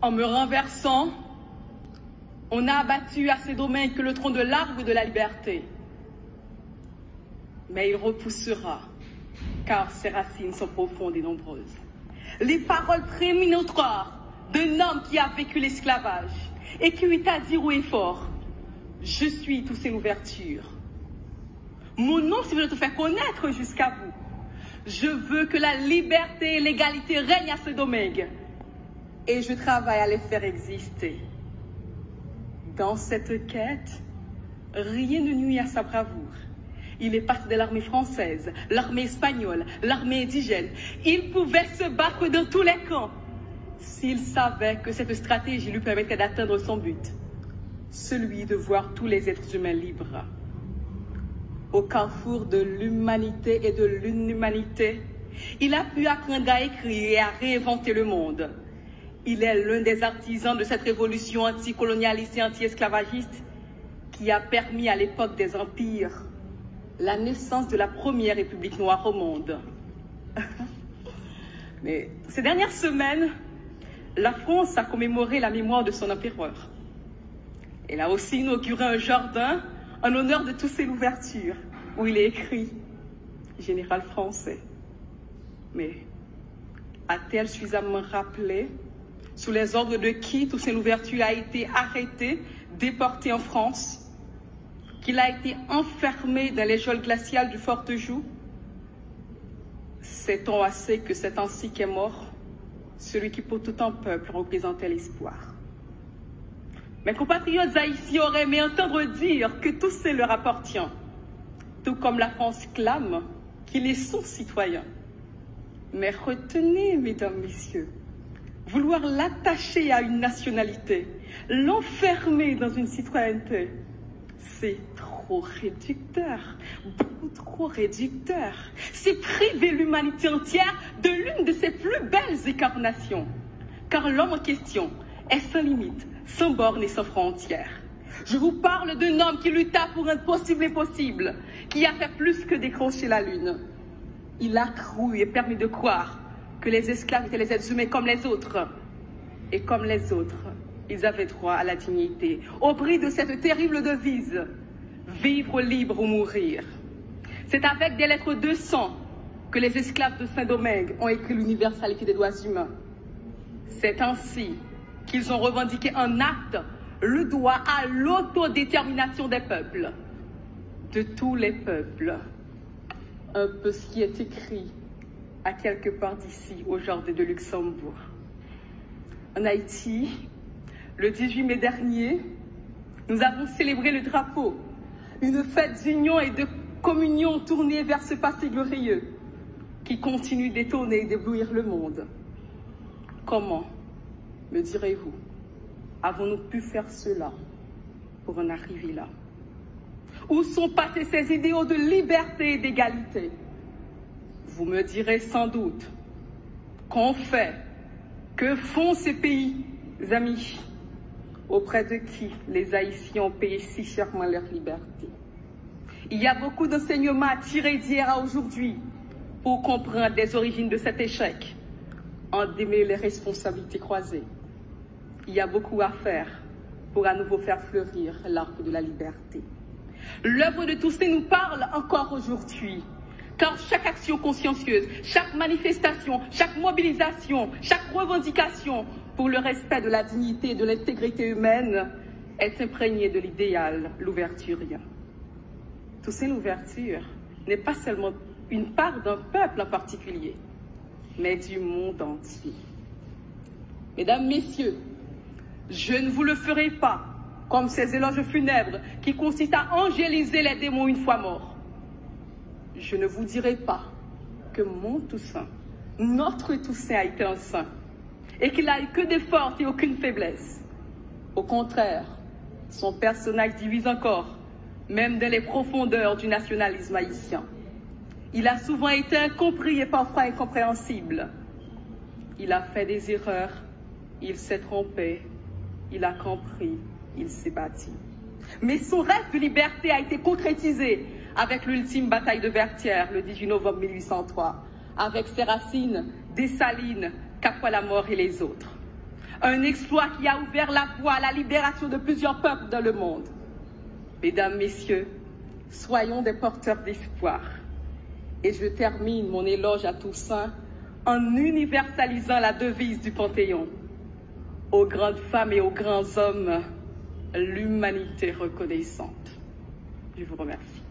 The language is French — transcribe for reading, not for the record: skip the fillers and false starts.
En me renversant, on a abattu à Saint-Domingue que le tronc de l'arbre de la liberté. Mais il repoussera, car ses racines sont profondes et nombreuses. Les paroles prémonitoires d'un homme qui a vécu l'esclavage et qui eut à dire haut et fort: je suis Toussaint Louverture. Mon nom, si je te fais connaître jusqu'à vous. Je veux que la liberté et l'égalité règnent à Saint-Domingue. Et je travaille à les faire exister. Dans cette quête, rien ne nuit à sa bravoure. Il est passé de l'armée française, l'armée espagnole, l'armée indigène. Il pouvait se battre dans tous les camps s'il savait que cette stratégie lui permettait d'atteindre son but, celui de voir tous les êtres humains libres. Au carrefour de l'humanité et de l'inhumanité, il a pu apprendre à écrire et à réinventer le monde. Il est l'un des artisans de cette révolution anticolonialiste et anti-esclavagiste qui a permis à l'époque des empires la naissance de la première république noire au monde. Mais ces dernières semaines, la France a commémoré la mémoire de son empereur. Elle a aussi inauguré un jardin en honneur de Toussaint Louverture, où il est écrit « Général français ». Mais a-t-elle suffisamment rappelé sous les ordres de qui Toussaint Louverture a été arrêté, déporté en France, qu'il a été enfermé dans les geôles glaciales du Fortejoux? Sait-on assez que c'est ainsi qu'est mort celui qui pour tout un peuple représentait l'espoir? Mes compatriotes haïtiens auraient aimé entendre dire que Toussaint leur appartient, tout comme la France clame qu'il est son citoyen. Mais retenez, mesdames, messieurs, vouloir l'attacher à une nationalité, l'enfermer dans une citoyenneté, c'est trop réducteur, beaucoup trop réducteur. C'est priver l'humanité entière de l'une de ses plus belles incarnations. Car l'homme en question est sans limite, sans bornes et sans frontières. Je vous parle d'un homme qui lutta pour un possible impossible, qui a fait plus que décrocher la lune. Il a cru et permis de croire que les esclaves étaient les êtres humains comme les autres. Et comme les autres, ils avaient droit à la dignité, au prix de cette terrible devise: vivre libre ou mourir. C'est avec des lettres de sang que les esclaves de Saint-Domingue ont écrit l'universalité des droits humains. C'est ainsi qu'ils ont revendiqué en acte le droit à l'autodétermination des peuples, de tous les peuples. Un peu ce qui est écrit à quelque part d'ici, au jardin de Luxembourg. En Haïti, le 18 mai dernier, nous avons célébré le drapeau, une fête d'union et de communion tournée vers ce passé glorieux qui continue d'étonner et d'éblouir le monde. Comment, me direz-vous, avons-nous pu faire cela pour en arriver là? Où sont passés ces idéaux de liberté et d'égalité? Vous me direz sans doute qu'ont fait, que font ces pays, amis, auprès de qui les Haïtiens ont payé si chèrement leur liberté. Il y a beaucoup d'enseignements à tirer d'hier à aujourd'hui pour comprendre les origines de cet échec, en démêler les responsabilités croisées. Il y a beaucoup à faire pour à nouveau faire fleurir l'arbre de la liberté. L'œuvre de Toussaint nous parle encore aujourd'hui, car chaque action consciencieuse, chaque manifestation, chaque mobilisation, chaque revendication pour le respect de la dignité et de l'intégrité humaine est imprégnée de l'idéal louverturien. Toussaint Louverture n'est pas seulement une part d'un peuple en particulier, mais du monde entier. Mesdames, Messieurs, je ne vous le ferai pas comme ces éloges funèbres qui consistent à angéliser les démons une fois morts. Je ne vous dirai pas que mon Toussaint, notre Toussaint, a été un saint et qu'il n'a eu que des forces et aucune faiblesse. Au contraire, son personnage divise encore, même dans les profondeurs du nationalisme haïtien. Il a souvent été incompris et parfois incompréhensible. Il a fait des erreurs, il s'est trompé, il a compris, il s'est battu. Mais son rêve de liberté a été concrétisé avec l'ultime bataille de Vertières, le 18 novembre 1803, avec ses racines, Dessalines, Capois-la-Mort et les autres. Un exploit qui a ouvert la voie à la libération de plusieurs peuples dans le monde. Mesdames, Messieurs, soyons des porteurs d'espoir. Et je termine mon éloge à Toussaint en universalisant la devise du Panthéon. Aux grandes femmes et aux grands hommes, l'humanité reconnaissante. Je vous remercie.